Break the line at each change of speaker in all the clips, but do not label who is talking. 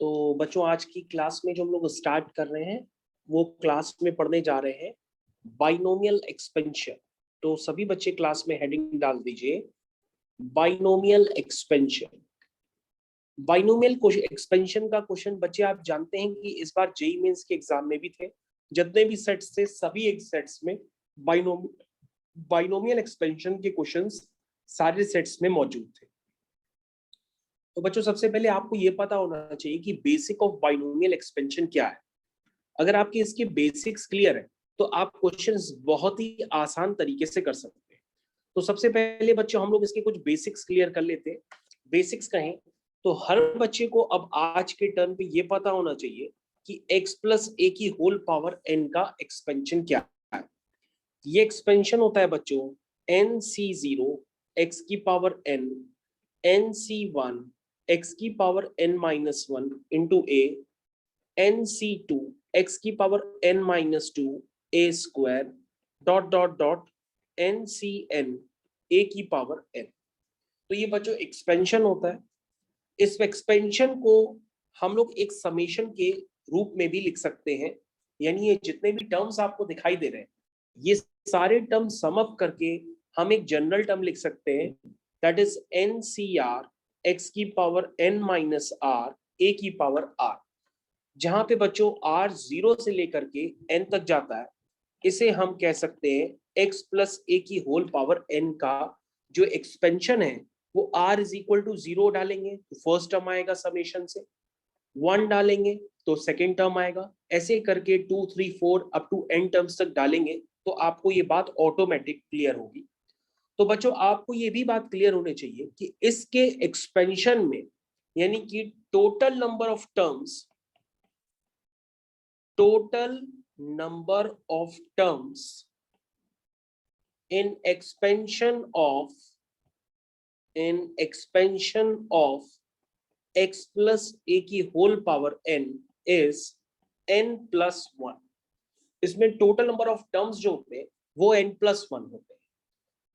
तो बच्चों आज की क्लास में जो हम लोग स्टार्ट कर रहे हैं वो क्लास में पढ़ने जा रहे हैं बाइनोमियल एक्सपेंशन। तो सभी बच्चे क्लास में हेडिंग डाल दीजिए बाइनोमियल एक्सपेंशन। बाइनोमियल एक्सपेंशन का क्वेश्चन बच्चे आप जानते हैं कि इस बार जेईई मेंस के एग्जाम में भी थे। जितने भी सेट्स थे सभी एक सेट्स में बाइनोमियल एक्सपेंशन के क्वेश्चंस सारे सेट्स में मौजूद थे। तो बच्चों सबसे पहले आपको ये पता होना चाहिए कि बेसिक ऑफ बाइनोमियल एक्सपेंशन क्या है। अगर आपके इसके बेसिक्स क्लियर है तो आप क्वेश्चंस बहुत ही आसान तरीके से कर सकते हैं। तो सबसे पहले बच्चों हम लोग इसके कुछ बेसिक्स क्लियर कर लेते हैं। बेसिक्स कहें तो हर बच्चे को अब आज के टर्म पे ये पता होना चाहिए कि x प्लस ए की होल पावर n का एक्सपेंशन क्या है। ये एक्सपेंशन होता है बच्चों nc0 x की पावर n nc1 x की पावर n माइनस 1 इंटू ए nc2 x की power n minus 2 a square dot dot dot ncn a की पावर n। तो ये बच्चों एक्सपेंशन होता है। इस एक्सपेंशन को हम लोग एक समेशन के रूप में भी लिख सकते हैं, यानी ये जितने भी टर्म्स आपको दिखाई दे रहे हैं ये सारे टर्म सम अप करके हम एक जनरल टर्म लिख सकते हैं, दैट इज NCR x की power n minus r a की पावर r। जहां पे बच्चों r 0 से लेकर के n तक जाता है इसे हम कह सकते हैं x प्लस ए की होल पावर n का जो एक्सपेंशन है वो r इज इक्वल टू 0 डालेंगे तो फर्स्ट टर्म आएगा समेशन से, 1 डालेंगे तो सेकेंड टर्म आएगा, ऐसे करके 2 3 4 अप टू n टर्म्स तक डालेंगे तो आपको ये बात ऑटोमेटिक क्लियर होगी। तो बच्चों आपको ये भी बात क्लियर होनी चाहिए कि इसके एक्सपेंशन में यानी कि total number of terms in expansion of x plus a की whole power n is n plus 1। इसमें टोटल नंबर ऑफ टर्म्स जो होते हैं वो n plus 1 होते हैं।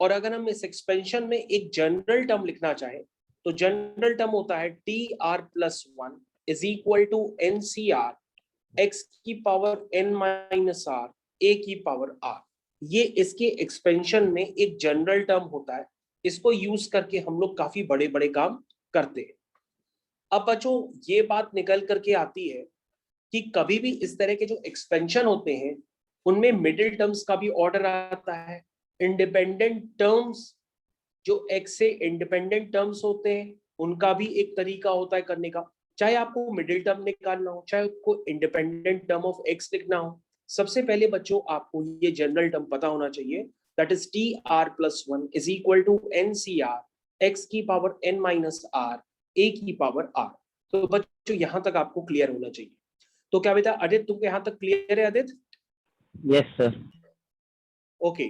और अगर हम इस एक्सपेंशन में एक जनरल टर्म लिखना चाहें तो जनरल टर्म होता है tr plus 1 is equal to ncr x की power n minus r a की पावर r। ये इसके एक्सपेंशन में एक जनरल टर्म होता है, इसको यूज करके हम लोग काफी बड़े बड़े काम करते हैं। अब बच्चों ये बात निकल करके आती है कि कभी भी इस तरह के जो एक्सपेंशन होते हैं उनमें मिडिल टर्म्स का भी ऑर्डर आता है। इंडिपेंडेंट टर्म्स जो x से इंडिपेंडेंट टर्म्स होते हैं उनका भी एक तरीका होता है करने का, चाहे आपको मिडिल टर्म निकालना हो चाहे आपको इंडिपेंडेंट टर्म ऑफ x लिखना हो। सबसे पहले बच्चों आपको ये जनरल टर्म पता होना चाहिए, that is tr plus 1 is equal to ncr x की power n minus r a की पावर r। तो बच्चों यहां तक आपको क्लियर होना चाहिए। तो क्या बेटा आदित्य तुमको यहां तक क्लियर है आदित्य?
Yes sir.
ओके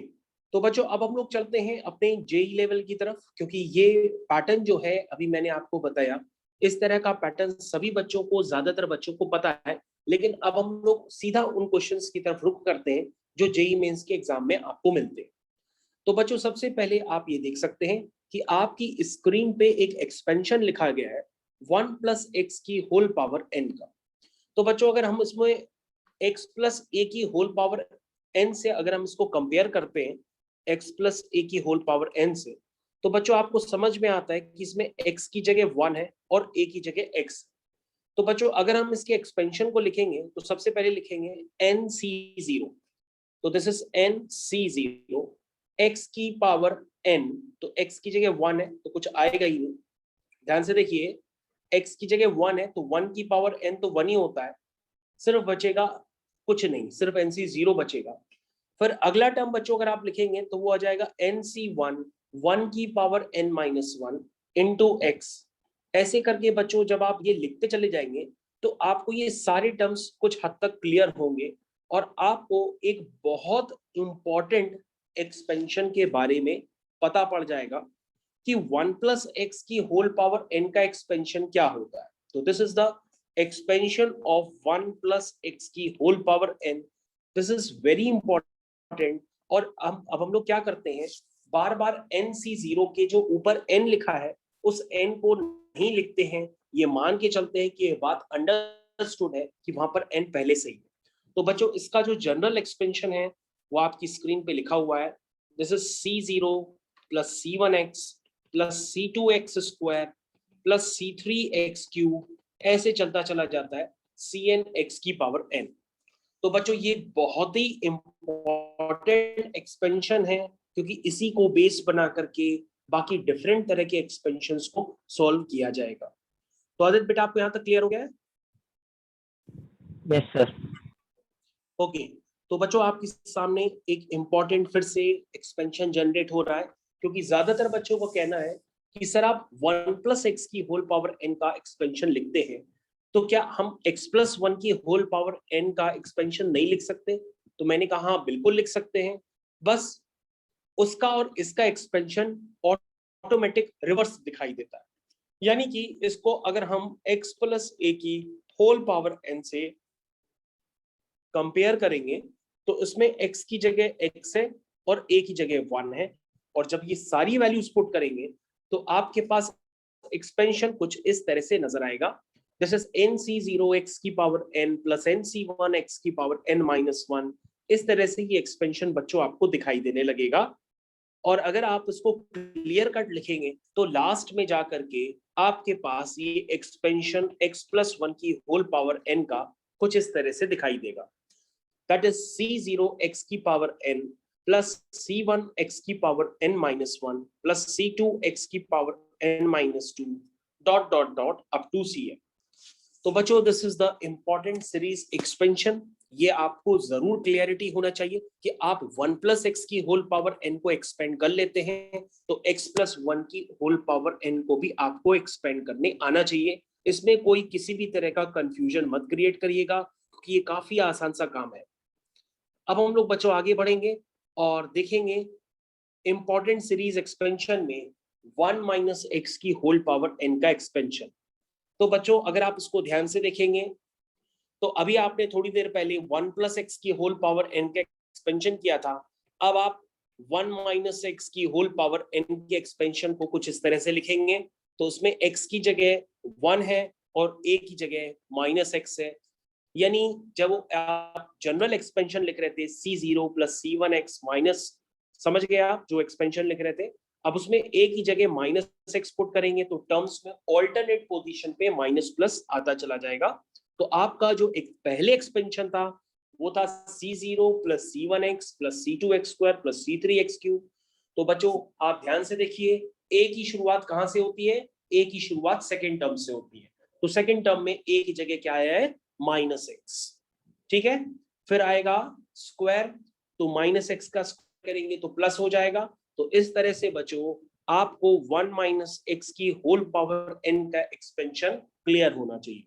तो बच्चों अब हम लोग चलते हैं अपने जेई लेवल की तरफ, क्योंकि ये पैटर्न जो है अभी मैंने आपको बताया इस तरह का पैटर्न सभी बच्चों को ज्यादातर बच्चों को पता है, लेकिन अब हम लोग सीधा उन क्वेश्चंस की तरफ रुख करते हैं जो जेई मेंस के एग्जाम में आपको मिलते हैं। तो बच्चों सबसे पहले आप ये देख सकते हैं कि आपकी स्क्रीन पे एक एक्सपेंशन लिखा गया है 1 प्लस एक्स की होल पावर n का। तो बच्चों अगर हम इसमें x प्लस ए की होल पावर n से अगर हम इसको कंपेयर करते हैं x प्लस ए की होल पावर n से, तो बच्चों आपको समझ में आता है कि इसमें x की जगह 1 है और a की जगह x। तो बच्चों अगर हम इसके एक्सपेंशन को लिखेंगे तो सबसे पहले लिखेंगे nc0, तो दिस इज nc0 x की पावर n, तो x की जगह 1 है तो कुछ आएगा ही नहीं। ध्यान से देखिए x की जगह 1 है तो 1 की पावर n तो 1 ही होता है, सिर्फ बचेगा कुछ नहीं, सिर्फ nc0 बचेगा। फिर अगला टर्म बच्चों अगर आप लिखेंगे तो वो आ जाएगा nc1 1 की power n minus 1 into x। ऐसे करके बच्चों जब आप ये लिखते चले जाएंगे तो आपको ये सारे टर्म्स कुछ हद तक क्लियर होंगे और आपको एक बहुत इंपॉर्टेंट एक्सपेंशन के बारे में पता पड़ जाएगा कि 1 प्लस एक्स की होल पावर n का एक्सपेंशन क्या होता है। तो this is the expansion of 1 plus x की whole power n। This is very important. और अब हम लोग क्या करते हैं, बार बार nc0 के जो ऊपर n लिखा है उस n को नहीं लिखते हैं, ये मान के चलते हैं कि ये बात अंडरस्टूड है कि वहां पर n पहले से ही है। तो बच्चों इसका जो जनरल एक्सपेंशन है वो आपकी स्क्रीन पे लिखा हुआ है। This is C0 plus C1x plus C2x square plus C3x cube, ऐसे चलता चला जाता है Cnx की पावर n। तो बच्चों ये बहुत ही इंपॉर्टेंट एक्सपेंशन है, क्योंकि इसी को बेस बना करके बाकी डिफरेंट तरह के एक्सपेंशंस को सॉल्व किया जाएगा। तो आदित्य बेटा आपको यहाँ तक क्लियर हो गया है?
Yes sir.
ओके, तो बच्चों आपके सामने एक इंपॉर्टेंट फिर से एक्सपेंशन जनरेट हो रहा है, क्योंकि ज्यादातर बच्चों को कहना है कि सर आप 1 प्लस एक्स की होल पावर n का एक्सपेंशन लिखते हैं, तो क्या हम x प्लस 1 की होल पावर n का एक्सपेंशन नहीं लिख सकते? तो मैंने कहा हाँ बिल्कुल लिख सकते हैं, बस उसका और इसका एक्सपेंशन ऑटोमेटिक रिवर्स दिखाई देता है। यानी कि इसको अगर हम x प्लस a की होल पावर n से कंपेयर करेंगे तो इसमें x की जगह x है और a की जगह 1 है, और जब ये सारी वैल्यूज पुट करेंगे तो आपके पास एक्सपेंशन कुछ इस तरह से नजर आएगा। दिस इज nc0x की पावर n प्लस nc1x की पावर n माइनस 1। इस तरह से ये एक्सपेंशन बच्चों आपको दिखाई देने लगेगा। और अगर आप इसको क्लियर कट लिखेंगे तो लास्ट में जाकर के आपके पास ये एक्सपेंशन x प्लस 1 की होल पावर n का कुछ इस तरह से दिखाई देगा। दैट इज C0x की पावर n प्लस C1x की power n minus 1 plus C2x की power n minus 2 dot dot dot up to Cn। तो बच्चों this is the important series expansion. ये आपको जरूर क्लियरिटी होना चाहिए कि आप 1 प्लस एक्स की होल पावर n को एक्सपेंड कर लेते हैं तो x प्लस 1 की होल पावर n को भी आपको एक्सपेंड करने आना चाहिए। इसमें कोई किसी भी तरह का कंफ्यूजन मत क्रिएट करिएगा, क्योंकि ये काफी आसान सा काम है। अब हम लोग बच्चों आगे बढ़ेंगे और देखेंगे इंपॉर्टेंट सीरीज एक्सपेंशन में 1 माइनस एक्स की होल पावर n का एक्सपेंशन। तो बच्चों अगर आप इसको ध्यान से देखेंगे तो अभी आपने थोड़ी देर पहले 1 प्लस एक्स की होल पावर n का एक्सपेंशन किया था। अब आप 1 माइनस एक्स की होल पावर n के एक्सपेंशन को कुछ इस तरह से लिखेंगे। तो उसमें x की जगह 1 है और a की जगह माइनस एक्स है। यानी जब आप जनरल एक्सपेंशन लिख रहे थे C0 प्लस C1x माइनस, समझ गए आप जो एक्सपेंशन लिख रहे थे, अब उसमें a की जगह माइनस एक्स पुट करेंगे तो टर्म्स में ऑल्टरनेट पोजीशन पे माइनस प्लस आता चला जाएगा। तो आपका जो एक पहले एक्सपेंशन था वो था C0 plus C1x plus C2x square plus C3x cube. तो बच्चों आप ध्यान से देखिए a की शुरुआत कहां से होती है? a की शुरुआत सेकेंड टर्म से होती है। तो सेकेंड टर्म में a की जगह क्या आया है? Minus x. ठीक है, फिर आएगा स्क्वायर, तो माइनस एक्स का स्क्वायर करेंगे तो प्लस हो जाएगा। तो इस तरह से बच्चों आपको 1 माइनस एक्स की होल पावर n का एक्सपेंशन क्लियर होना चाहिए।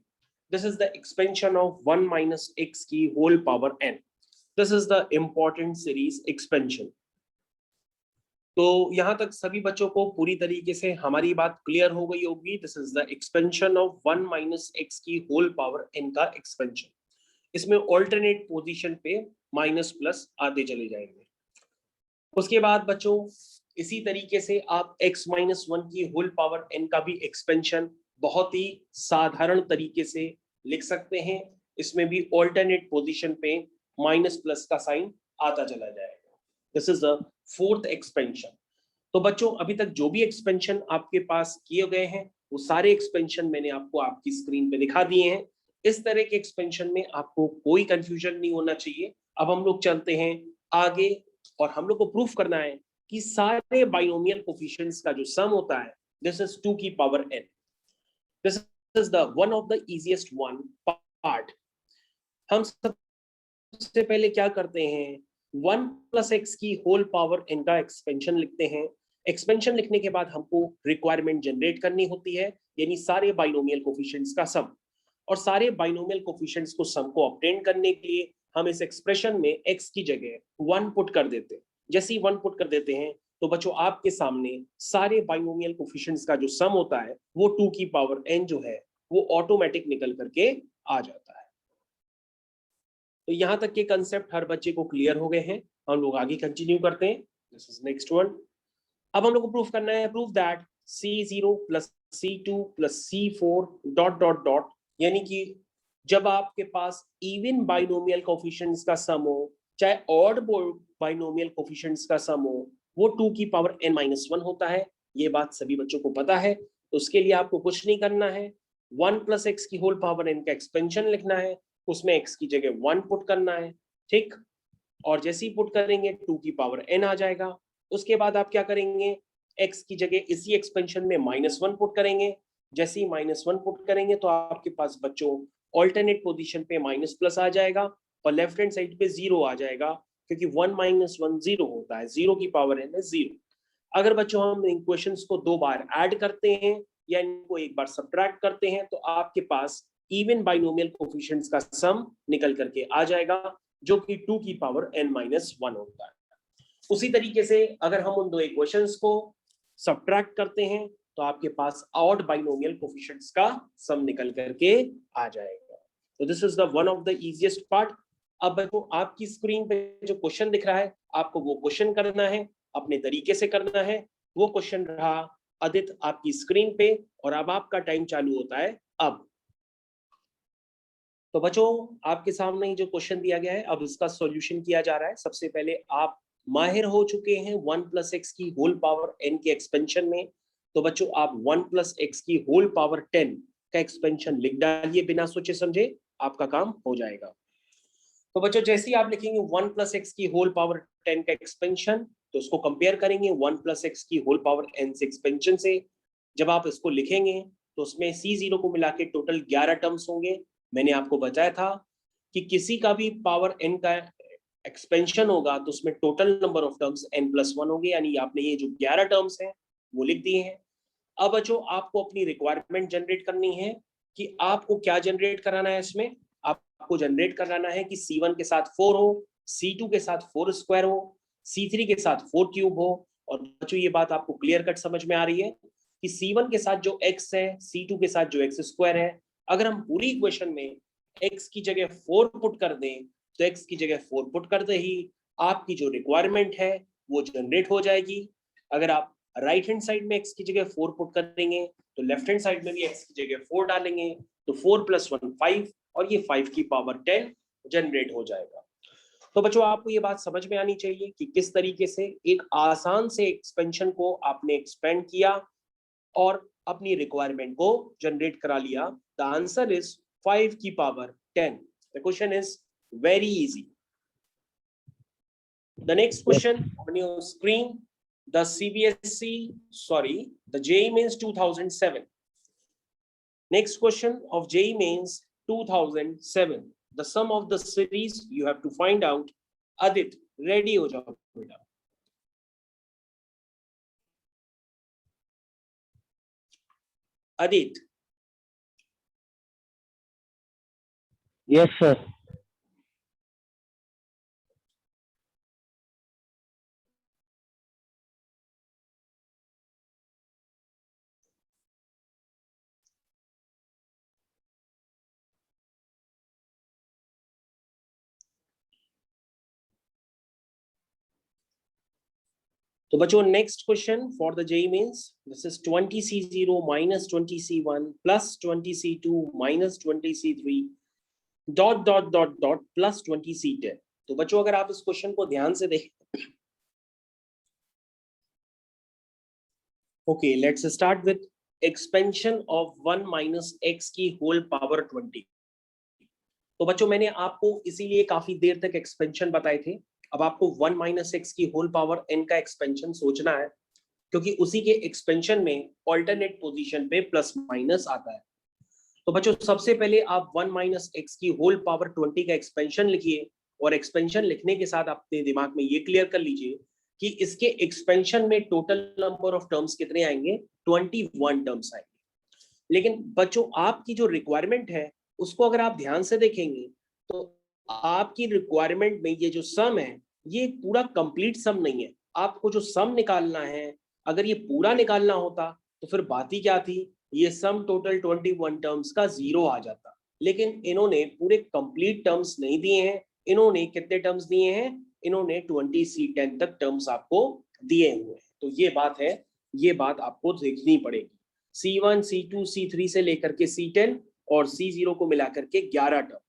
This is the expansion of 1 minus x की whole power n। This is the important series expansion. तो यहां तक सभी बच्चों को पूरी तरीके से हमारी बात क्लियर हो गई होगी। This is the expansion of 1 minus x की होल पावर n का एक्सपेंशन। इसमें ऑल्टरनेट पोजीशन पे माइनस प्लस आते चले जाएंगे। उसके बाद बच्चों इसी तरीके से आप x माइनस 1 की होल पावर n का भी एक्सपेंशन बहुत ही साधारण तरीके से लिख सकते हैं। इसमें भी ऑल्टरनेट पोजीशन पे माइनस प्लस का साइन आता चला जाएगा। This is the fourth expansion. तो बच्चों अभी तक जो भी एक्सपेंशन आपके पास किए गए हैं वो सारे एक्सपेंशन मैंने आपको आपकी स्क्रीन पे दिखा दिए हैं। इस तरह के एक्सपेंशन में आपको कोई कंफ्यूजन नहीं होना चाहिए। अब हम लोग चलते हैं आगे और हम लोग को प्रूफ करना है कि सारे बाइनोमियल कोफिशिएंट्स का जो सम होता है दिस इज 2 की power n। This is the one of the easiest one part. हम सबसे पहले क्या करते हैं, 1 प्लस एक्स की होल पावर n का एक्सपेंशन लिखते हैं। एक्सपेंशन लिखने के बाद हमको रिक्वायरमेंट जनरेट करनी होती है, यानी सारे बाइनोमियल कोफिशिएंट्स का सम। और सारे बाइनोमियल कोफिशिएंट्स को सम को ऑब्टेन करने के लिए हम इस एक्सप्रेशन में x की जगह 1 पुट कर देते हैं। जैसे ही 1 पुट कर देते हैं तो बच्चों आपके सामने सारे बाइनोमियल कोफिशिएंट्स का जो सम होता है वो 2 की पावर n जो है वो ऑटोमेटिक निकल करके आ जाता है। तो यहां तक के कंसेप्ट हर बच्चे को क्लियर हो गए हैं। हम लोग आगे कंटिन्यू करते हैं। This is next one. अब हम लोग को प्रूफ करना है, proof that C0 plus C2 plus C4 dot dot dot, यानी कि जब आपके पास इवन बाइनोमियल कोफिशिएंट्स का सम हो चाहे ऑड बाइनोमियल कोफिशिएंट्स का सम हो, वो 2 की पावर n-1 होता है। ये बात सभी बच्चों को पता है। तो उसके लिए आपको कुछ नहीं करना है, 1 प्लस एक्स की होल पावर n का एक्सपेंशन लिखना है, उसमें x की जगह 1 पुट करना है, ठीक। और जैसे ही पुट करेंगे 2 की पावर n आ जाएगा। उसके बाद आप क्या करेंगे, x की जगह इसी एक्सपेंशन में -1 पुट करेंगे। जैसे ही -1 पुट करेंगे तो आपके पास बच्चों ऑल्टरनेट पोजीशन पे माइनस प्लस आ जाएगा और लेफ्ट हैंड साइड पे 0 आ जाएगा, क्योंकि 1 - 1 0 होता है, 0 की पावर n है 0। अगर बच्चों हम इन क्वेश्चंस को 2 बार ऐड करते हैं या इनको एक बार सब्ट्रैक्ट करते हैं तो आपके पास इवन बाइनोमियल कोफिशिएंट्स का सम निकल करके आ जाएगा, जो कि 2 की पावर n-1 होता है। उसी तरीके से अगर हम उन दो इक्वेशंस को सब्ट्रैक्ट करते हैं तो आपके पास ऑड बाइनोमियल कोफिशिएंट्स का सम निकल करके आ जाएगा। तो this is the one of the easiest part. अब बच्चों आपकी स्क्रीन पे जो क्वेश्चन दिख रहा है, आपको वो क्वेश्चन करना है, अपने तरीके से करना है। वो क्वेश्चन रहा आदित्य आपकी स्क्रीन पे, और अब आपका टाइम चालू होता है अब। तो बच्चों आपके सामने ही जो क्वेश्चन दिया गया है, अब इसका सॉल्यूशन किया जा रहा है। सबसे पहले आप माहिर हो चुके हैं 1 प्लस एक्स की होल पावर n के एक्सपेंशन में, तो बच्चों आप 1 प्लस एक्स की होल पावर 10 का एक्सपेंशन लिख डालिए, बिना सोचे समझे आपका काम हो जाएगा। तो बच्चों जैसे ही आप लिखेंगे 1 प्लस एक्स की होल पावर 10 का एक्सपेंशन, तो उसको कंपेयर करेंगे 1 प्लस एक्स की होल पावर n से एक्सपेंशन से। जब आप इसको लिखेंगे तो उसमें C0 को मिला के टोटल 11 टर्म्स होंगे। मैंने आपको बताया था कि किसी का भी पावर n का एक्सपेंशन होगा तो उसमें total number of terms n+1 होंगे, यानी आपने ये जो 11 टर्म्स हैं वो लिख दिए हैं। अब बच्चों आपको अपनी रिक्वायरमेंट जनरेट करनी है कि आपको क्या जनरेट कराना है। इसमें आपको जनरेट कराना है कि C1 के साथ 4 हो, C2 के साथ 4 स्क्वायर हो, C3 के साथ 4 क्यूब हो। और बच्चों ये बात आपको क्लियर कट समझ में आ रही है कि C1 के साथ जो x है, C2 के साथ जो x स्क्वायर है, अगर हम पूरी इक्वेशन में x की जगह 4 पुट कर दें तो x की जगह 4 पुट करते ही आपकी जो रिक्वायरमेंट है वो जनरेट हो जाएगी। अगर आप राइट हैंड साइड में x की जगह 4 पुट करेंगे तो लेफ्ट हैंड साइड में भी x की जगह 4 डालेंगे, तो 4 + 1 5, और ये 5 की पावर 10 जनरेट हो जाएगा। तो बच्चों आपको ये बात समझ में आनी चाहिए कि किस तरीके से एक आसान से एक्सपेंशन को आपने एक्सपेंड किया और अपनी रिक्वायरमेंट को जनरेट करा लिया। द आंसर इज 5 की power 10। The question is very easy. The next question on your screen, the CBSE, sorry, the JEE Mains 2007. Next question of JEE Mains 2007. The sum of the series you have to find out. Adit, ready ho jao beta. Adit.
Yes, sir.
तो बच्चों next question for the JEE Mains, this is 20C0 minus 20C1 plus 20C2 minus 20C3 dot dot dot dot plus 20C10। तो बच्चों अगर आप इस question को ध्यान से देखें, okay let's start with expansion of 1 minus x की होल पावर 20। तो बच्चों मैंने आपको इसीलिए काफी देर तक एक्सपेंशन बताए थे। अब आपको 1 माइनस एक्स की होल पावर n का एक्सपेंशन सोचना है, क्योंकि उसी के एक्सपेंशन में ऑल्टरनेट पोजीशन पे प्लस माइनस आता है। तो बच्चों सबसे पहले आप 1 माइनस एक्स की होल पावर 20 का एक्सपेंशन लिखिए, और एक्सपेंशन लिखने के साथ अपने दिमाग में ये क्लियर कर लीजिए कि इसके एक्सपेंशन में टोटल नंबर ऑफ टर्म्स कितने आएंगे, 21 टर्म्स आएंगे। लेकिन बच्चों आपकी जो रिक्वायरमेंट है उसको अगर आप ध्यान से देखेंगे तो आपकी रिक्वायरमेंट में ये जो सम है ये पूरा कंप्लीट सम नहीं है। आपको जो सम निकालना है, अगर ये पूरा निकालना होता तो फिर बात ही क्या थी, ये सम टोटल 21 टर्म्स का 0 आ जाता। लेकिन इन्होंने पूरे कंप्लीट टर्म्स नहीं दिए हैं। इन्होंने कितने टर्म्स दिए हैं, इन्होंने 20C10 तक टर्म्स आपको दिए हुए हैं। तो ये बात है ये बात आपको देखनी पड़ेगी। C1, C2, C3 से लेकर के C10 और C0 को मिला करके 11 टर्म,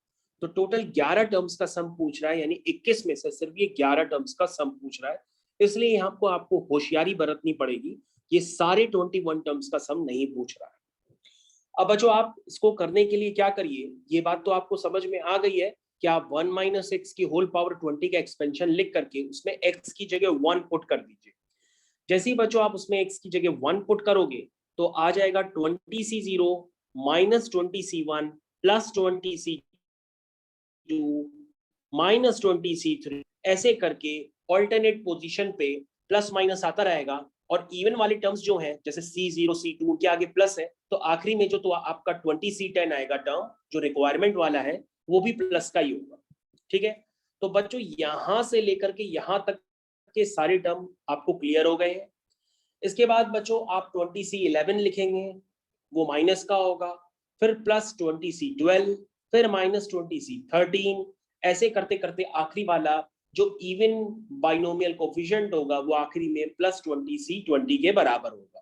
तो टोटल 11 टर्म्स का सम पूछ रहा है, यानी 21 में से सिर्फ ये 11 टर्म्स का सम पूछ रहा है। इसलिए यहाँ को आपको होशियारी बरतनी पड़ेगी, ये सारे 21 टर्म्स का सम नहीं पूछ रहा है। अब बच्चों आप इसको करने के लिए क्या करिए, ये बात तो आपको समझ में आ गई है कि आप 1 माइनस एक्स की होल पावर 20 का एक्सपेंशन लिख करके उसमें x की जगह 1 पुट कर दीजिए। जैसे ही बच्चों आप उसमें x की जगह 1 पुट करोगे तो आ जाएगा 20c0 minus 20c1 plus 20c2 minus 20c3, ऐसे करके ऑल्टरनेट पोजीशन पे प्लस माइनस आता रहेगा। और इवन वाले टर्म्स जो हैं जैसे C0, C2 के आगे प्लस है, तो आखिरी में जो तो आपका 20c10 आएगा टर्म जो रिक्वायरमेंट वाला है, वो भी प्लस का ही होगा। ठीक है, तो बच्चों यहां से लेकर के यहां तक के सारे टर्म आपको क्लियर हो गए हैं। इसके बाद बच्चों आप 20c11 लिखेंगे, वो माइनस का होगा, फिर प्लस 20c12, फिर माइनस 20c13, ऐसे करते करते आखिरी वाला जो इवन बाइनोमियल कोफिशिएंट होगा वो आखिरी में प्लस 20c20 के बराबर होगा।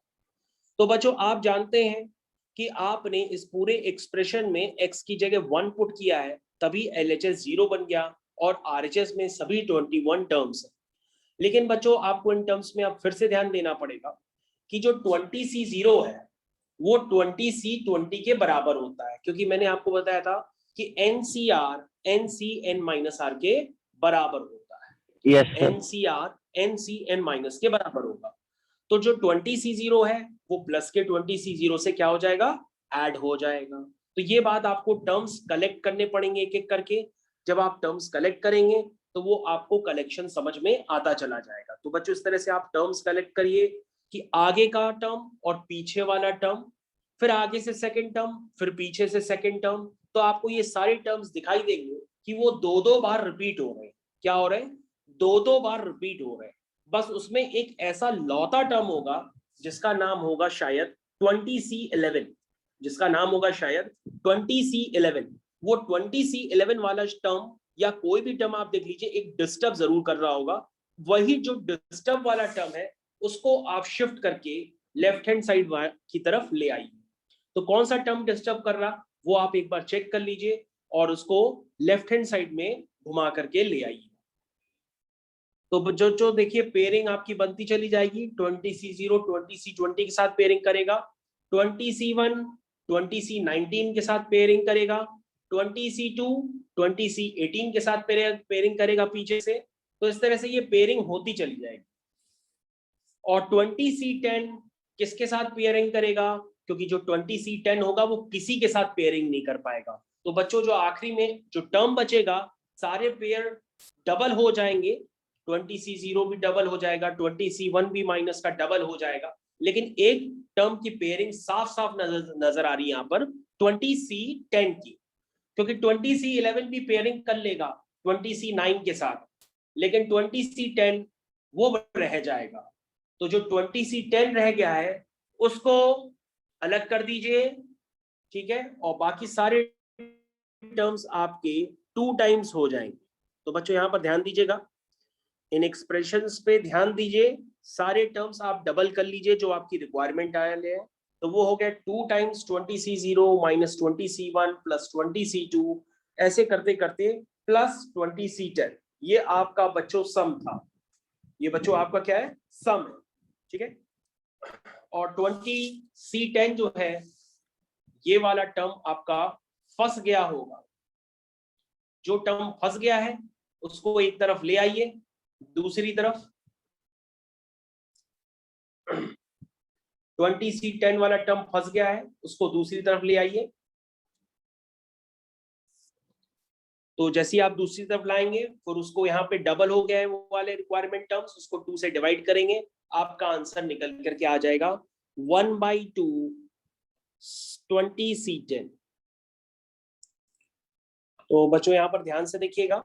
तो बच्चों आप जानते हैं कि आपने इस पूरे एक्सप्रेशन में x की जगह 1 पुट किया है, तभी LHS 0 बन गया और RHS में सभी 21 टर्म्स है। लेकिन बच्चों आपको इन टर्म्स में अब फिर से ध्यान देना पड़ेगा कि जो 20c0 है वो 20c20 के बराबर होता है, क्योंकि मैंने आपको बताया था कि NCR NCN-R के बराबर होता है।
Yes sir.
NCR NCN- के बराबर होगा। तो जो 20c0 है वो प्लस के 20c0 से क्या हो जाएगा, ऐड हो जाएगा। तो ये बात आपको टर्म्स कलेक्ट करने पड़ेंगे एक एक करके। जब आप टर्म्स कलेक्ट करेंगे तो वो आपको कलेक्शन समझ में आता चला जाएगा। तो बच्चों इस तरह से आप टर्म्स कलेक्ट करिए कि आगे का टर्म और पीछे वाला टर्म, फिर आगे से सेकंड टर्म, फिर पीछे से सेकंड टर्म, तो आपको ये सारे टर्म्स दिखाई देंगे कि वो दो दो बार रिपीट हो रहे हैं। क्या हो रहे हैं, दो दो बार रिपीट हो रहे हैं। बस उसमें एक ऐसा लौता टर्म होगा जिसका नाम होगा शायद 20c11, जिसका नाम होगा शायद 20c11। वो 20c11 वाला टर्म या कोई भी टर्म आप देख लीजिए एक डिस्टर्ब जरूर कर रहा होगा। वही जो डिस्टर्ब वाला टर्म है उसको आप शिफ्ट करके लेफ्ट हैंड साइड की तरफ ले आइए। तो कौन सा टर्म डिस्टर्ब कर रहा वो आप एक बार चेक कर लीजिए और उसको लेफ्ट हैंड साइड में घुमा करके ले आइए। तो जो देखिए पेयरिंग आपकी बनती चली जाएगी, 20c0 20c20 के साथ पेयरिंग करेगा, 20c1 20c19 के साथ पेयरिंग करेगा, 20c2 20c18 के साथ पेयरिंग करेगा पीछे से। तो इस तरह से ये पेयरिंग होती चली जाएगी। और 20c10 किसके साथ पेयरिंग करेगा, क्योंकि जो 20c10 होगा वो किसी के साथ पेयरिंग नहीं कर पाएगा। तो बच्चों जो आखिरी में जो टर्म बचेगा सारे पेयर डबल हो जाएंगे, 20c0 भी डबल हो जाएगा, 20c1 भी माइनस का डबल हो जाएगा। लेकिन एक टर्म की पेयरिंग साफ साफ नजर आ रही है यहाँ पर 20c10 की, क्योंकि 20c11 भी पेयरिंग कर लेगा 20c9 के साथ, लेकिन 20c10 वो रह जाएगा। तो जो 20c10 रह गया है उसको अलग कर दीजिए, ठीक है, और बाकी सारे टर्म्स आपके 2 टाइम्स हो जाएंगे। तो बच्चों यहां पर ध्यान दीजिएगा, इन एक्सप्रेशंस पे ध्यान दीजिए, सारे टर्म्स आप डबल कर लीजिए जो आपकी रिक्वायरमेंट आए हैं। तो वो हो गया 2 times 20c0 minus 20c1 plus 20c2, ऐसे करते करते प्लस 20c10। ये आपका बच्चों सम था, ये बच्चों आपका क्या है, सम है, ठीक है। और 20c10 जो है ये वाला टर्म आपका फंस गया होगा। जो टर्म फंस गया है उसको एक तरफ ले आइए, दूसरी तरफ 20c10 वाला टर्म फंस गया है उसको दूसरी तरफ ले आइए। तो जैसे ही आप दूसरी तरफ लाएंगे फिर उसको यहाँ पे डबल हो गया है वो वाले रिक्वायरमेंट टर्म्स, उसको 2 से डिवाइड करेंगे, आपका आंसर निकल करके आ जाएगा 1/2 20c10। तो बच्चों यहाँ पर ध्यान से देखिएगा,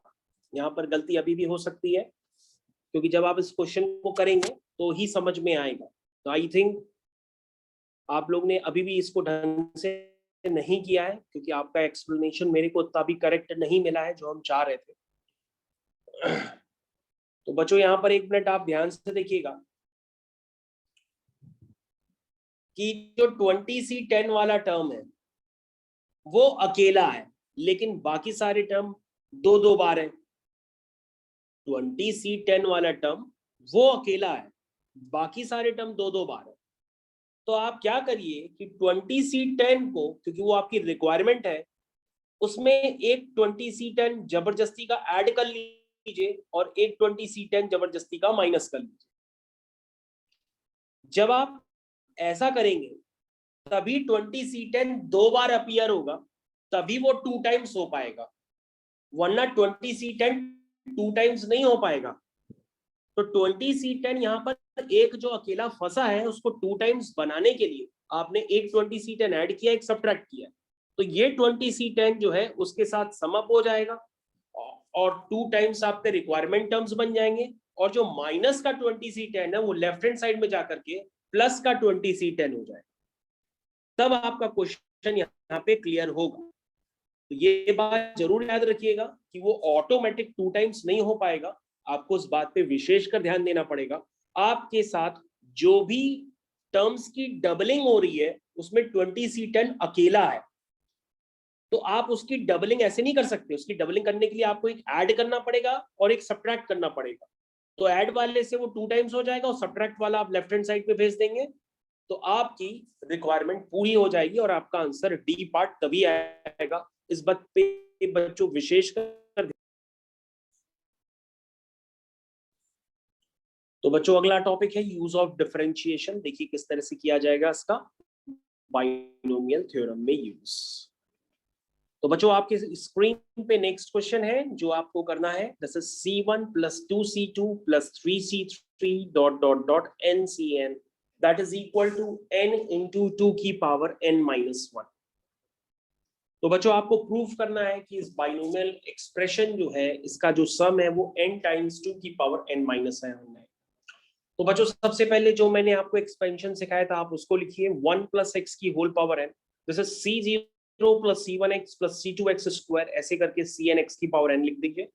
यहाँ पर गलती अभी भी हो सकती है, क्योंकि जब आप इस क्वेश्चन को करेंगे तो ही समझ में आएगा। तो आई थिंक आप लोग ने अभी भी इसको ढंग से नहीं किया है, क्योंकि आपका एक्सप्लेनेशन मेरे को उतना भी करेक्ट नहीं मिला है जो हम चाह रहे थे। तो बच्चों यहाँ पर 1 मिनट आप ध्यान से देखिएगा, कि जो 20C10 वाला टर्म है वो अकेला है, लेकिन बाकी सारे टर्म दो दो बार है। 20C10 वाला टर्म वो अकेला है, बाकी सारे टर्म दो दो बार है। तो आप क्या करिए कि 20C10 को, क्योंकि वो आपकी रिक्वायरमेंट है, उसमें एक 20C10 जबरदस्ती का ऐड कर लीजिए और एक 20C10 जबरदस्ती का माइनस कर लीजिए। जब आप ऐसा करेंगे तभी 20C10 दो बार अपीयर होगा, तभी वो 2 टाइम्स हो पाएगा, वरना 20C10 2 टाइम्स नहीं हो पाएगा। तो 20C10 यहाँ पर एक जो अकेला फंसा है उसको 2 टाइम्स बनाने के लिए आपने एक 20C10 ऐड किया, एक सब्ट्रैक्ट किया, तो ये 20C10 जो है उसके साथ सम अप हो जाएगा और 2 टाइम्स आपके रिक्वायरमेंट टर्म्स बन जाएंगे, और जो माइनस का 20C10 है वो लेफ्ट हैंड साइड में जाकर के प्लस का 20C10 हो जाएगा। तब आपका क्वेश्चन यहाँ पे क्लियर होगा। तो ये बात जरूर याद रखिएगा कि वो ऑटोमेटिक 2 टाइम्स नहीं हो पाएगा, आपको उस बात पे विशेष कर ध्यान देना पड़ेगा। आपके साथ जो भी टर्म्स की डबलिंग हो रही है उसमें 20C10 अकेला है, तो आप उसकी डबलिंग ऐसे नहीं कर सकते। उसकी डबलिंग करने के लिए आपको एक ऐड करना पड़ेगा और एक सब्ट्रैक्ट करना पड़ेगा। तो ऐड वाले से वो 2 टाइम्स हो जाएगा और सब्ट्रैक्ट वाला आप लेफ्ट हैंड साइड पे भेज देंगे, तो आपकी रिक्वायरमेंट पूरी हो जाएगी और आपका आंसर डी पार्ट तभी आएगा। इस बात पे बच्चों विशेष कर। तो बच्चों अगला टॉपिक है यूज ऑफ डिफरेंशिएशन। देखिए किस तरह से किया जाएगा इसका बाइनोमियल थ्योरम में यूज। तो बच्चों आपके स्क्रीन पे नेक्स्ट क्वेश्चन है जो आपको करना है, this is C1 + 2C2 + 3C3 dot dot dot NCN that is equal to n into 2 की पावर n-1। तो बच्चों आपको प्रूफ करना है कि इस बाइनोमियल एक्सप्रेशन जो है इसका जो सम है वो n टाइम्स 2 की पावर n-1 है। तो बच्चों सबसे पहले जो मैंने आपको एक्सपेंशन सिखाया था आप उसको लिखिए, 1 + x की whole power n, this is C0 + C1x + C2x square, ऐसे करके CnX की पावर n लिख दीजिए।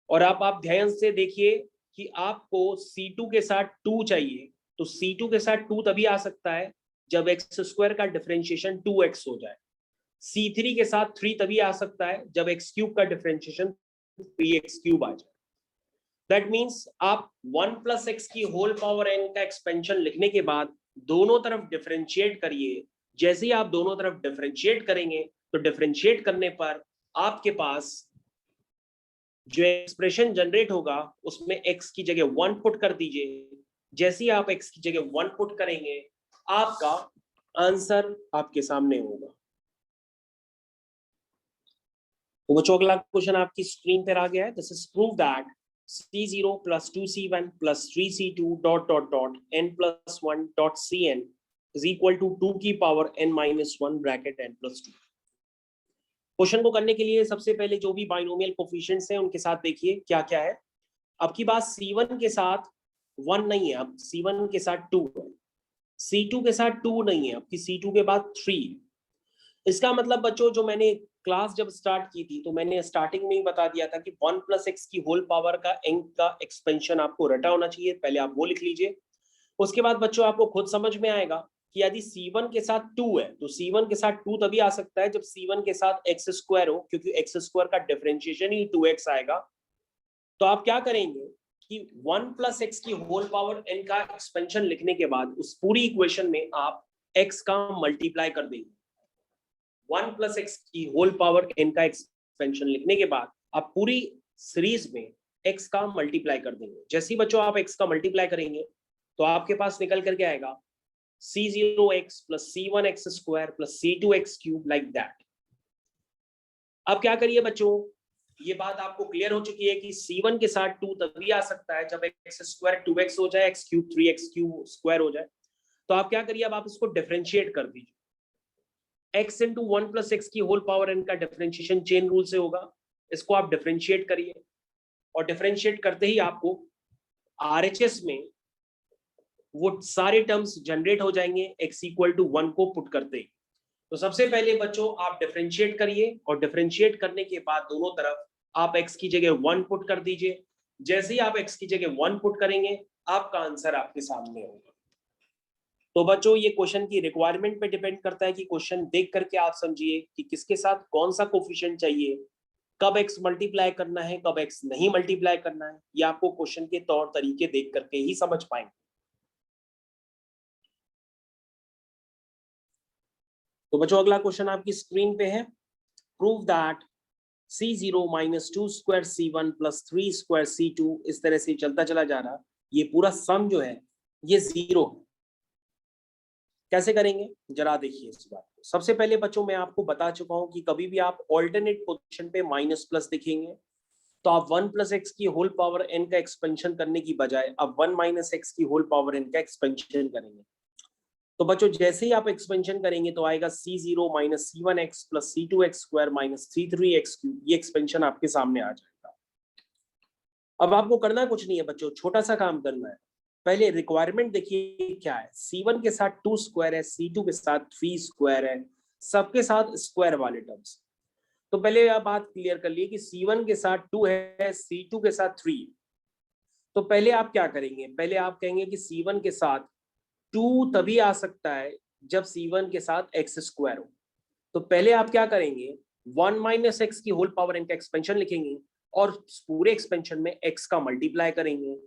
और आप ध्यान से देखिए कि आपको C2 के साथ 2 चाहिए, तो C2 के साथ 2 तभी आ सकता है जब x स्क्वायर का डिफरेंशिएशन 2x हो जाए। C3 के साथ 3 तभी आ सकता है जब x क्यूब का डिफरेंशिएशन 3x क्यूब आ जाए। दैट मीन्स आप 1 + x की होल पावर n का एक्सपेंशन लिखने के बाद दोनों तरफ डिफरेंशिएट करिए। जैसे ही आप दोनों तरफ डिफरेंशिएट करेंगे तो डिफरेंशिएट करने पर आपके पास जो एक्सप्रेशन जनरेट होगा उसमें x की जगह 1 पुट कर दीजिए। जैसे ही आप x की जगह 1 पुट करेंगे आपका आंसर आपके सामने होगा। तो बच्चों अगला क्वेश्चन आपकी स्क्रीन पर आ गया है, this is prove that C0 + 2C1 + 3C2 dot dot dot n+1 dot Cn is equal to 2 की power n-1 bracket n+2। Question को करने के लिए सबसे पहले जो भी बाइनोमियल कोफिशिएंट्स हैं उनके साथ देखिए क्या क्या है। आपकी बात C1 के साथ 1 नहीं है, अब C1 के साथ 2 है, C2 के साथ 2 नहीं है, आपकी C2 के बाद 3। इसका मतलब बच्चों जो मैंने क्लास जब स्टार्ट की थी तो मैंने स्टार्टिंग में ही बता दिया था कि 1 + x की होल पावर का n का एक्सपेंशन आपको रटा होना चाहिए, पहले आप वो लिख लीजिए। उसके बाद बच्चों आपको खुद समझ में आएगा कि यदि C1 के साथ 2 है तो C1 के साथ 2 तभी आ सकता है जब C1 के साथ x स्क्वायर हो, क्योंकि x स्क्वायर का डिफरेंशिएशन ही 2x आएगा। तो आप क्या करेंगे कि 1 + x की होल पावर n का एक्सपेंशन लिखने के बाद उस पूरी इक्वेशन में आप x का मल्टीप्लाई कर देंगे। 1 + x की होल पावर n का एक्सपेंशन लिखने के बाद आप पूरी सीरीज में x का मल्टीप्लाई कर देंगे। जैसे ही बच्चों आप x का मल्टीप्लाई करेंगे तो आपके पास निकल करके आएगा C0x + C1x square + C2x cube like that. अब क्या करिए बच्चों, ये बात आपको क्लियर हो चुकी है कि C1 के साथ 2 तभी आ सकता है जब x स्क्वायर 2x हो जाए, x cube 3x cube square हो जाए। तो आप क्या करिए, अब आप इसको डिफरेंशिएट कर दीजिए। x × 1 + x की होल पावर n का डिफरेंशिएशन चेन रूल से होगा, इसको आप डिफरेंशिएट करिए और डिफरेंशिएट करते ही आपको RHS में वो सारे टर्म्स जनरेट हो जाएंगे x = 1 को पुट करते ही। तो सबसे पहले बच्चों आप डिफरेंशिएट करिए और डिफरेंशिएट करने के बाद दोनों तरफ आप x की जगह 1 पुट कर दीजिए। जैसे ही आप x की जगह 1 पुट करेंगे आपका आंसर आपके सामने होगा। तो बच्चों ये क्वेश्चन की रिक्वायरमेंट पे डिपेंड करता है कि क्वेश्चन देख करके आप समझिए कि किसके साथ कौन सा कोफिशिएंट चाहिए, कब x मल्टीप्लाई करना है, कब x नहीं मल्टीप्लाई करना है, ये आपको क्वेश्चन के तौर तरीके देख करके ही समझ पाएंगे। तो बच्चों अगला क्वेश्चन आपकी स्क्रीन पे है, prove that C0 minus 2 square C1 plus 3 square C2, इस तरह से चलता चला जा रहा, ये पूरा सम जो है ये 0 है। कैसे करेंगे जरा देखिए इस बात को। सबसे पहले बच्चों मैं आपको बता चुका हूं कि कभी भी आप ऑल्टरनेट पोजीशन पे माइनस प्लस दिखेंगे तो आप 1 प्लस एक्स की होल पावर n का एक्सपेंशन करने की बजाय आप 1 माइनस एक्स की होल पावर n का एक्सपेंशन करेंगे। तो बच्चों जैसे ही आप एक्सपेंशन करेंगे तो आएगा C0 minus C1x plus C2x square minus C3x cube, ये एक्सपेंशन आपके सामने आ जाएगा। अब आपको करना कुछ नहीं है बच्चों, छोटा सा काम करना है। पहले रिक्वायरमेंट देखिए क्या है, C1 के साथ 2 स्क्वायर है, C2 के साथ 3 स्क्वायर है, सबके साथ स्क्वायर वाले टर्म्स। तो पहले आप बात क्लियर कर लिए कि C1 के साथ 2 है, C2 के साथ 3। तो पहले आप क्या करेंगे, पहले आप कहेंगे कि C1 के साथ 2 तभी आ सकता है जब C1 के साथ x स्क्वायर हो। तो पहले आप क्या करेंगे, 1 माइनस एक्स की होल पावर n का एक्सपेंशन लिखेंगे और पूरे एक्सपेंशन में x का मल्टीप्लाई करेंगे।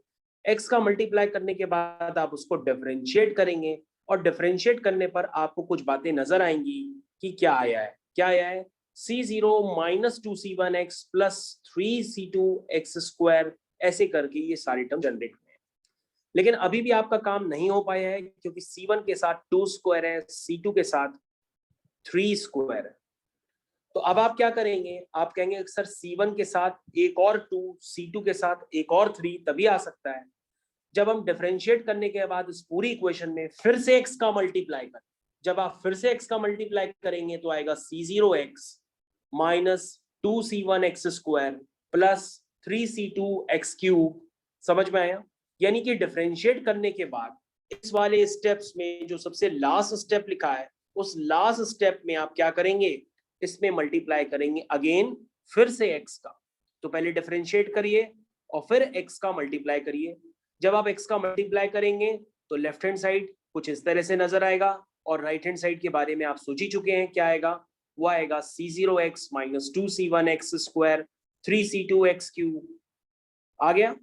x का मल्टीप्लाई करने के बाद आप उसको डिफरेंशिएट करेंगे और डिफरेंशिएट करने पर आपको कुछ बातें नजर आएंगी कि क्या आया है। क्या आया है, C0 minus 2C1x plus 3C2x square, ऐसे करके ये सारे टर्म जनरेट हुए हैं। लेकिन अभी भी आपका काम नहीं हो पाया है क्योंकि C1 के साथ 2 स्क्वायर है, C2 के साथ 3 स्क्वायर है। तो अब आप क्या करेंगे, आप कहेंगे सर C1 के साथ एक और 2, C2 के साथ एक और 3 तभी आ सकता है जब हम डिफरेंशिएट करने के बाद इस पूरी इक्वेशन में फिर से x का मल्टीप्लाई करें। जब आप फिर से x का मल्टीप्लाई करेंगे तो आएगा C0x minus 2C1x square plus 3C2x cube. समझ में आया? यानी कि डिफरेंशिएट करने के बाद इस वाले स्टेप्स में जो सबसे लास्ट स्टेप लिखा है, उस लास्ट स्टेप में आप क्या करेंगे, इसमें मल्टीप्लाई करेंगे अगेन फिर से x का। तो पहले डिफरेंशिएट करिए और फिर x का मल्टीप्लाई करिए। जब आप x का मल्टीप्लाई करेंगे तो लेफ्ट हैंड साइड कुछ इस तरह से नजर आएगा और राइट हैंड साइड के बारे में आप सोच ही चुके हैं क्या आएगा, वो आएगा C0x minus 2C1x square 3C2x cube. आ गया?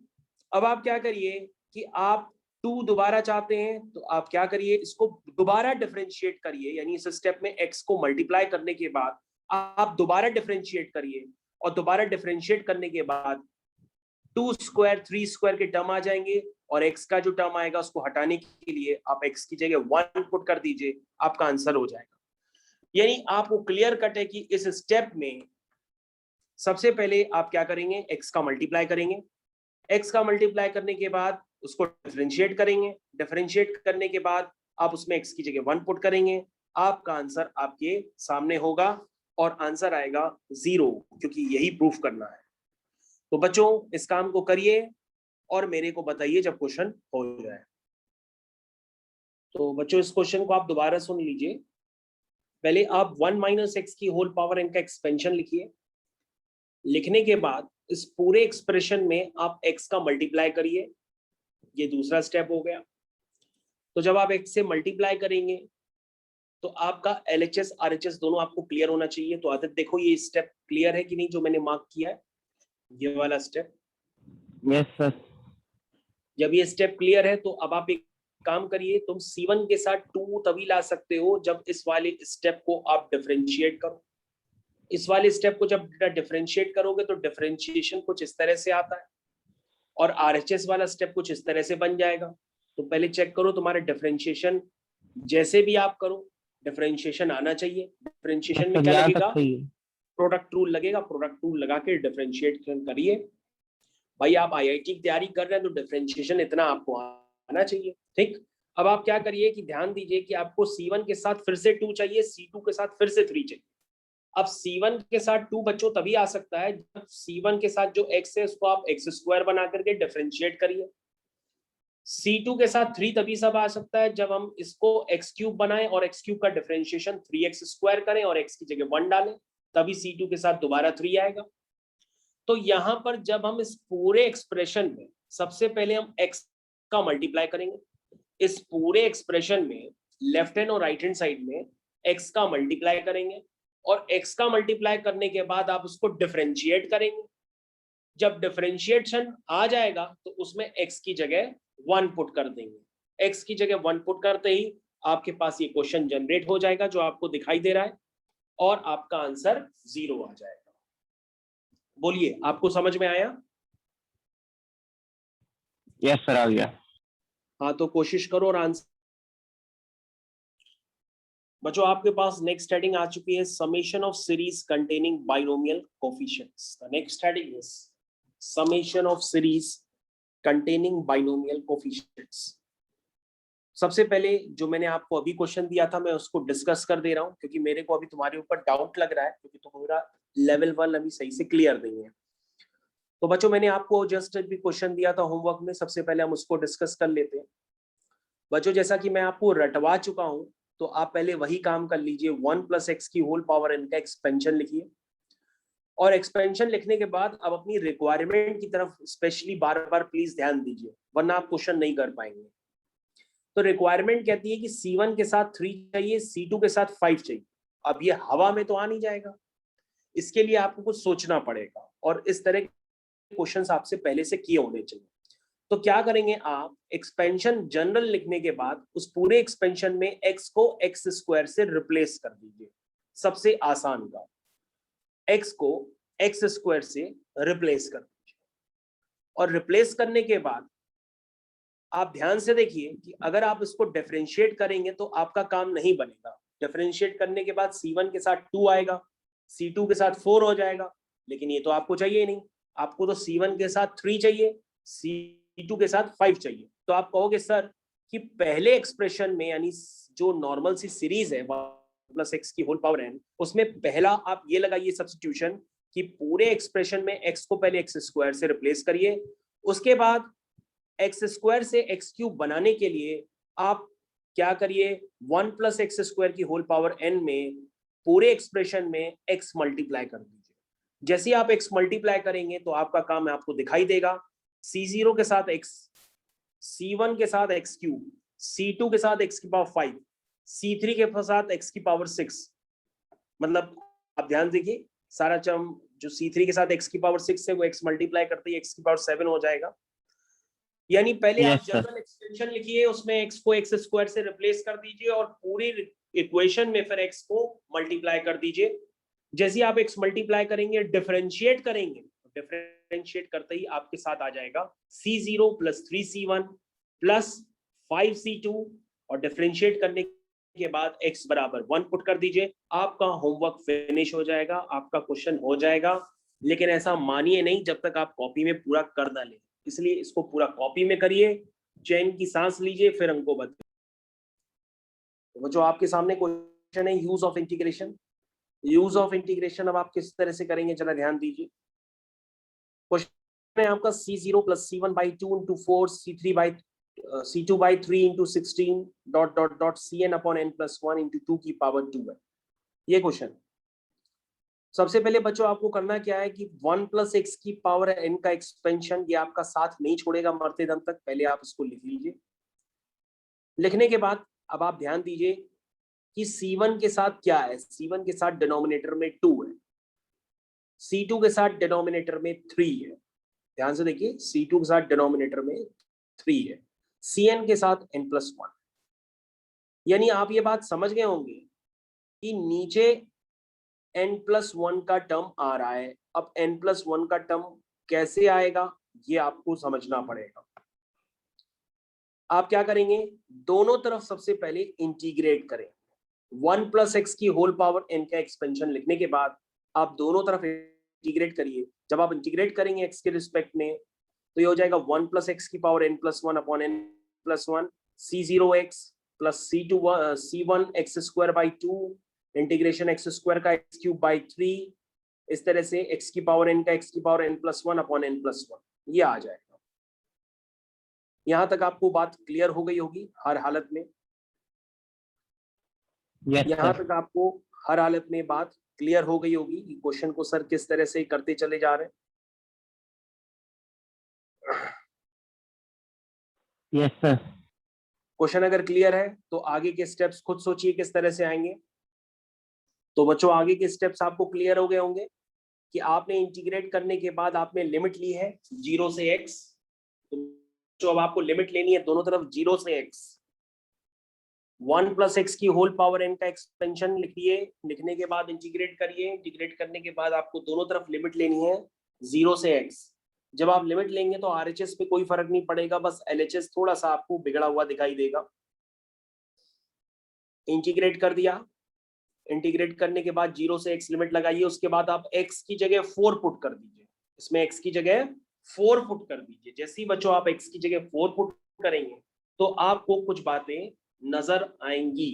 अब आप क्या करिए कि आप 2 दोबारा चाहते हैं तो आप क्या करिए, इसको दोबारा डिफरेंशिएट करिए, यानी इस स्टेप में x को मल्टीप्लाई करने के बाद आप दोबारा डिफरेंशिएट करिए और दोबारा डिफरेंशिएट करने के बाद 2 स्क्वायर 3 स्क्वायर के टर्म आ जाएंगे और x का जो टर्म आएगा उसको हटाने के लिए आप x की जगह 1 पुट कर दीजिए, आपका आंसर हो जाएगा। यानी आपको क्लियर कट है कि इस स्टेप में सबसे पहले आप क्या करेंगे, x का मल्टीप्लाई करेंगे, x का मल्टीप्लाई करने के बाद उसको डिफरेंशिएट करेंगे, डिफरेंशिएट करने के बाद आप उसमें x की जगह 1 पुट करेंगे, आपका आंसर आपके सामने होगा और आंसर आएगा 0, क्योंकि यही प्रूफ करना है। तो बच्चों इस काम को करिए और मेरे को बताइए जब क्वेश्चन हो जाए। तो बच्चों इस क्वेश्चन को आप दोबारा सुन लीजिए। पहले आप 1 माइनस एक्स की होल पावर n का एक्सपेंशन लिखिए। लिखने के बाद इस पूरे एक्सप्रेशन में आप x का मल्टीप्लाई करिए, ये दूसरा स्टेप हो गया। तो जब आप x से मल्टीप्लाई करेंगे तो आपका LHS RHS दोनों आपको क्लियर होना चाहिए। तो आदित्य देखो ये स्टेप क्लियर है कि नहीं जो मैंने मार्क किया है, ये वाला स्टेप।
Yes sir.
जब ये स्टेप क्लियर है तो अब आप एक काम करिए, तुम C1 के साथ 2 तभी ला सकते हो जब इस वाले स्टेप को आप डिफरेंशिएट करो। इस वाले स्टेप को जब डिफरेंशिएट करोगे तो डिफरेंशिएशन कुछ इस तरह से आता है और RHS वाला स्टेप कुछ इस तरह से बन जाएगा। तो पहले चेक करो तुम्हारे डिफरेंशिएशन, जैसे भी आप करो डिफरेंशिएशन आना चाहिए। डिफरेंशिएशन में क्या लगेगा, प्रोडक्ट रूल लगेगा, प्रोडक्ट रूल लगा के डिफरेंशिएट करिए। भाई आप IIT की तैयारी कर रहे हैं तो डिफरेंशिएशन इतना आपको आना चाहिए। ठीक, अब आप क्या करिए कि ध्यान दीजिए कि आपको C1 के साथ फिर से 2 चाहिए, C2 के साथ फिर से 3 चाहिए। अब C1 के साथ 2 बच्चों तभी आ सकता है जब C1 के साथ जो x है उसको आप x स्क्वायर बना करके डिफरेंशिएट करिए। C2 के साथ 3 तभी सब आ सकता है जब हम इसको x क्यूब बनाएं और x क्यूब का डिफरेंशिएशन 3x स्क्वायर करें और x की जगह 1 डालें, तभी C2 के साथ दोबारा 3 आएगा। तो यहां पर जब हम इस पूरे एक्सप्रेशन में सबसे पहले हम x का मल्टीप्लाई करेंगे, इस पूरे एक्सप्रेशन में लेफ्ट हैंड और राइट हैंड साइड में x का मल्टीप्लाई करेंगे और x का मल्टीप्लाई करने के बाद आप उसको डिफरेंशिएट करेंगे। जब डिफरेंशिएशन आ जाएगा तो उसमें x की जगह 1 पुट कर देंगे। x की जगह 1 पुट करते ही आपके पास ये क्वेश्चन जनरेट हो जाएगा जो आपको दिखाई दे रहा है और आपका आंसर 0 आ जाएगा। बोलिए, आपको समझ में आया?
यस सर, आ गया।
हाँ, तो कोशिश करो और आंसर। बच्चों, आपके पास नेक्स्ट हेडिंग आ चुकी है, summation of series containing binomial coefficients. The next heading is summation of series containing binomial coefficients. सबसे पहले जो मैंने आपको अभी क्वेश्चन दिया था मैं उसको डिस्कस कर दे रहा हूं क्योंकि मेरे को अभी तुम्हारे ऊपर डाउट लग रहा है क्योंकि तुम्हारा लेवल 1 अभी सही से क्लियर नहीं है। तो बच्चों, मैंने आपको जस्ट अभी क्वेश्चन दिया था होमवर्क में, सबसे पहले हम उसको डिस्कस कर लेते हैं। बच्चों, जैसा कि मैं आपको रटवा चुका हूं तो आप पहले वही काम कर लीजिए, 1 + x की होल पावर n का एक्सपेंशन लिखिए और एक्सपेंशन लिखने के बाद अब अपनी रिक्वायरमेंट की तरफ स्पेशली बार बार प्लीज ध्यान दीजिए वरना आप क्वेश्चन नहीं कर पाएंगे। तो रिक्वायरमेंट कहती है कि C1 के साथ 3 चाहिए, C2 के साथ 5 चाहिए। अब ये हवा में तो आ नहीं जाएगा, इसके लिए आपको कुछ सोचना पड़ेगा और इस तरह के क्वेश्चंस आपसे पहले से किए होने चाहिए। तो क्या करेंगे आप, एक्सपेंशन जनरल लिखने के बाद उस पूरे एक्सपेंशन में x को x² से रिप्लेस कर दीजिए। सबसे आसान का, x को x² से रिप्लेस कर दीजिए और रिप्लेस करने के बाद आप ध्यान से देखिए कि अगर आप इसको डिफरेंशिएट करेंगे तो आपका काम नहीं बनेगा। डिफरेंशिएट करने के बाद C1 के साथ 2 आएगा, C2 के साथ 4 हो जाएगा, लेकिन ये तो आपको चाहिए नहीं। आपको तो C1 के साथ 3 चाहिए, C2 के साथ 5 चाहिए। तो आप कहोगे सर कि पहले एक्सप्रेशन में यानी जो नॉर्मल सी सीरीज है 1 + x की होल पावर n, उसमें पहला आप ये लगाइए सब्स्टिट्यूशन कि पूरे एक्सप्रेशन में x को पहले x² से रिप्लेस करिए, उसके बाद x² से x³ बनाने के लिए आप क्या करिए, 1 + x² की होल पावर n में पूरे एक्सप्रेशन में x मल्टीप्लाई कर दीजिए। जैसे आप x मल्टीप्लाई करेंगे तो आपका काम है आपको दिखाई देगा, C0 के साथ x, C1 के साथ x³, C2 के साथ x⁵, C3 के साथ x⁶। मतलब आप ध्यान देखिए, सारा टर्म जो C3 के साथ x⁶ है वो x मल्टीप्लाई करते ही x⁷ हो जाएगा। यानी पहले आप
यस सर।
जनरल एक्सटेंशन लिखिए, उसमें x को x² से रिप्लेस कर दीजिए और पूरी इक्वेशन में फिर x को मल्टीप्लाई कर दीजिए। जैसे आप x मल्टीप्लाई करेंगे, डिफरेंशिएट करेंगे, डिफरेंशिएट करते ही आपके साथ आ जाएगा C0 + 3C1 + 5C2 और डिफरेंशिएट करने के बाद x = 1 पुट कर दीजिए। आपका होमवर्क फिनिश हो जाएगा, आपका क्वेश्चन हो जाएगा। लेकिन ऐसा मानिए नहीं जब तक आप कॉपी में पूरा कर ना लें, इसलिए इसको पूरा कॉपी में करिए, चैन की सांस लीजिए, फिर हमको बताइए। तो जो आपके सामने क्वेश्चन है, use of integration. Use of integration अब आप किस तरह से करेंगे जरा ध्यान दीजिए। क्वेश्चन है आपका C0 + C1/2 × 4 C2/3 × 16 ... Cn/n + 1 × 2 की पावर 2 है ये क्वेश्चन। सबसे पहले बच्चों आपको करना क्या है कि 1 + x की पावर n का एक्सपेंशन, ये आपका साथ नहीं छोड़ेगा मरते दम तक, पहले आप इसको लिख लीजिए। लिखने के बाद अब आप ध्यान दीजिए कि C1 के साथ क्या है, C1 के साथ डिनोमिनेटर में 2 है, C2 के साथ डिनोमिनेटर में 3 है। ध्यान से देखिए, C2 के साथ डिनोमिनेटर में 3 है, Cn के साथ n + 1। यानी आप ये बात समझ गए होंगे कि नीचे n + 1 का टर्म आ रहा है। अब n + 1 का टर्म कैसे आएगा ये आपको समझना पड़ेगा। आप क्या करेंगे, दोनों तरफ सबसे पहले इंटीग्रेट करें। 1 + x की होल पावर n का एक्सपेंशन लिखने के बाद आप दोनों तरफ इंटीग्रेट करिए। जब आप इंटीग्रेट करेंगे x के रिस्पेक्ट में तो ये हो जाएगा 1 + x की power n + 1 n + 1 C0x + C1 x² integration x² का x³ 3, इस तरह से x की पावर n का x की पावर n + 1 n + 1 ये आ जाएगा। यहां तक आपको बात क्लियर हो गई होगी हर हालत में।
यस
यहां
सर।
तक आपको हर हालत में बात क्लियर हो गई होगी कि क्वेश्चन को सर किस तरह से करते चले जा रहे हैं।
Yes sir.
क्वेश्चन अगर क्लियर है तो आगे के स्टेप्स खुद सोचिए किस तरह से आएंगे। तो बच्चों आगे के स्टेप्स आपको क्लियर हो गए होंगे कि आपने इंटीग्रेट करने के बाद आपने लिमिट ली है 0 से x। तो अब आपको लिमिट लेनी है दोनों तरफ 0 से x। 1 + x की होल पावर n का एक्सपेंशन लिखिए, लिखने के बाद इंटीग्रेट करिए, इंटीग्रेट करने के बाद आपको दोनों तरफ लिमिट लेनी है 0 से x। जब आप लिमिट लेंगे तो RHS पे कोई फर्क नहीं पड़ेगा, बस LHS थोड़ा सा आपको बिगड़ा हुआ दिखाई देगा। इंटीग्रेट कर दिया, इंटीग्रेट करने के बाद 0 से x लिमिट लगाइए, उसके बाद आप x की जगह 4 पुट कर दीजिए, इसमें x की जगह 4 पुट कर दीजिए। जैसे ही बच्चों आप x की जगह 4 पुट करेंगे तो आपको कुछ बातें नजर आएंगी।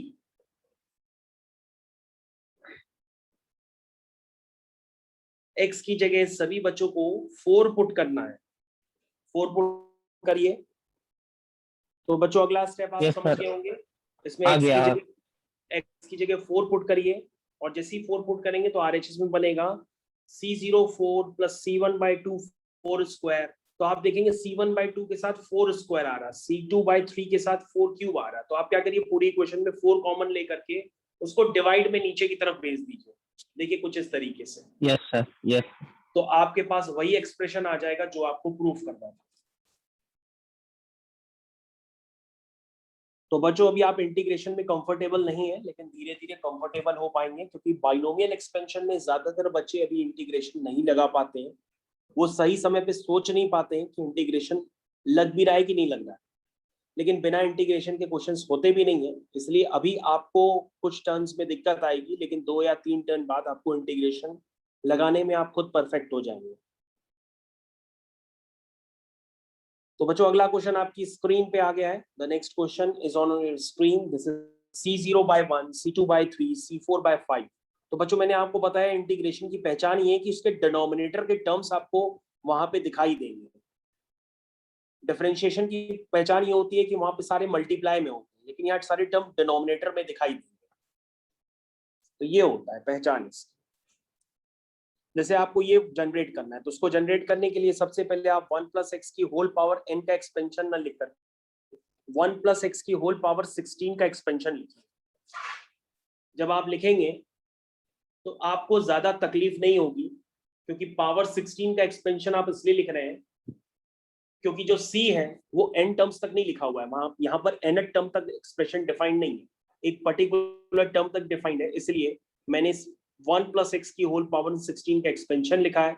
x की जगह सभी बच्चों को 4 पुट करना है, 4 पुट करिए। तो बच्चों अगला स्टेप आप समझ गए होंगे, इसमें x की जगह 4 पुट करिए और जैसे ही 4 पुट करेंगे तो RHS में बनेगा C04 + C1/2 4 स्क्वायर। तो आप देखेंगे C1/2 के साथ 4 स्क्वायर आ रहा, C2/3 के साथ 4 क्यूब आ रहा। तो आप क्या करिए, पूरी इक्वेशन में 4 कॉमन लेकर के उसको डिवाइड में नीचे की तरफ भेज दीजिए। देखिए कुछ इस तरीके से।
Yes sir, yes.
तो आपके पास वही एक्सप्रेशन आ जाएगा जो आपको प्रूफ करना था। तो बच्चों अभी आप इंटीग्रेशन में कंफर्टेबल नहीं है, लेकिन धीरे धीरे कंफर्टेबल हो पाएंगे, क्योंकि बाइनोमियल एक्सपेंशन में ज्यादातर बच्चे अभी इंटीग्रेशन नहीं लगा पाते हैं। वो सही समय पे सोच नहीं पाते हैं कि इंटीग्रेशन लग भी रहा है कि नहीं लग रहा है, लेकिन बिना इंटीग्रेशन के क्वेश्चंस होते भी नहीं है। इसलिए अभी आपको कुछ टर्न्स में दिक्कत आएगी, लेकिन 2 या 3 टर्न बाद आपको इंटीग्रेशन लगाने में आप खुद परफेक्ट हो जाएंगे। तो बच्चों अगला क्वेश्चन आपकी स्क्रीन पे आ गया है। The next question is on your screen. This is C0/1, C2/3, C4/5। तो बच्चों मैंने आपको बताया इंटीग्रेशन की पहचान ये है कि उसके डिनोमिनेटर के टर्म्स आपको वहां पे दिखाई देंगे। डिफरेंशिएशन की पहचान ये होती है कि वहां पे सारे मल्टीप्लाई में होते हैं, लेकिन यहाँ सारे टर्म डिनोमिनेटर में दिखाई देंगे। तो ये होता है पहचान इसकी। जैसे आपको ये जनरेट करना है, तो उसको जनरेट करने के लिए सबसे पहले आप 1 + x की होल पावर n का एक्सपेंशन ना लिखकर 1 + x की होल पावर 16 का एक्सपेंशन लिखिए। जब आप लिखेंगे तो आपको ज्यादा तकलीफ नहीं होगी, क्योंकि पावर 16 का एक्सपेंशन आप इसलिए लिख रहे हैं क्योंकि जो c है वो n टर्म्स तक नहीं लिखा हुआ है, वहां यहाँ पर n टर्म तक एक्सप्रेशन डिफाइंड नहीं है, एक पर्टिकुलर टर्म तक डिफाइंड है। इसलिए मैंने 1 + x की होल पावर 16 का एक्सपेंशन लिखा है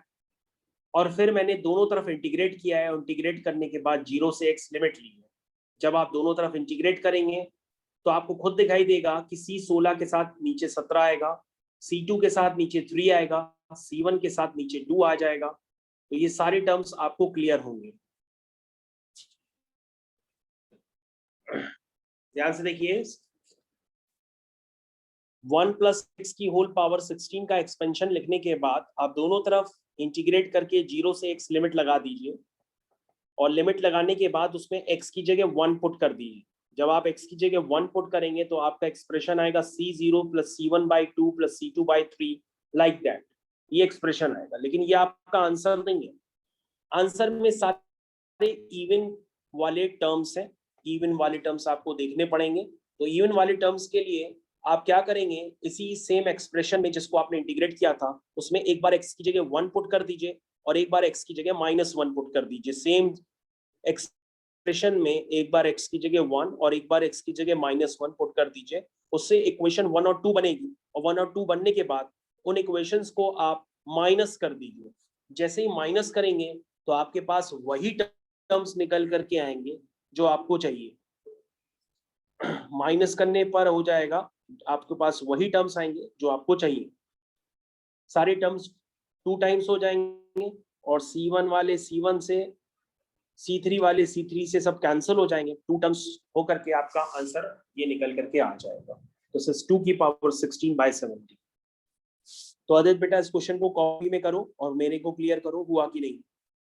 और फिर मैंने दोनों तरफ इंटीग्रेट किया है। इंटीग्रेट करने के बाद 0 से x लिमिट ली है। जब आप दोनों तरफ इंटीग्रेट करेंगे तो आपको खुद दिखाई देगा कि C16 के साथ नीचे 17 आएगा, C2 के साथ नीचे 3 आएगा, C1 के साथ नीचे 2 आ जाएगा। तो ये सारे टर्म्स आपको क्लियर होंगे। ध्यान से देखिए, 1 + x की होल पावर 16 का एक्सपेंशन लिखने के बाद आप दोनों तरफ इंटीग्रेट करके 0 से x लिमिट लगा दीजिए और लिमिट लगाने के बाद उसमें x की जगह 1 पुट कर दीजिए। जब आप x की जगह 1 पुट करेंगे तो आपका एक्सप्रेशन आएगा C0 + C1/2 + C2/3 like that. ये एक्सप्रेशन आएगा, लेकिन ये आपका आंसर नहीं है। आंसर में सारे इवन वाले टर्म्स हैं, इवन वाले टर्म्स आपको देखने पड़ेंगे। तो इवन वाले टर्म्स के लिए आप क्या करेंगे, इसी सेम एक्सप्रेशन में जिसको आपने इंटीग्रेट किया था उसमें एक बार x की जगह 1 पुट कर दीजिए और एक बार x की जगह -1 पुट कर दीजिए। सेम एक्सप्रेशन में एक बार x की जगह 1 और एक बार x की जगह -1 पुट कर दीजिए। उससे इक्वेशन 1 और 2 बनेगी और 1 और 2 बनने के बाद उन इक्वेशंस को आप माइनस कर दीजिए। जैसे ही माइनस करेंगे तो आपके पास वही टर्म्स निकल करके आएंगे जो आपको चाहिए। माइनस करने पर हो जाएगा, आपके पास वही टर्म्स आएंगे जो आपको चाहिए। सारे टर्म्स 2 टाइम्स हो जाएंगे और C1 वाले C1 से, C3 वाले C3 से सब कैंसिल हो जाएंगे। 2 टर्म्स हो करके आपका आंसर ये निकल करके आ जाएगा। तो 2 की पावर 16/70। तो आदित्य बेटा इस क्वेश्चन को कॉपी में करो और मेरे को क्लियर करो हुआ कि नहीं।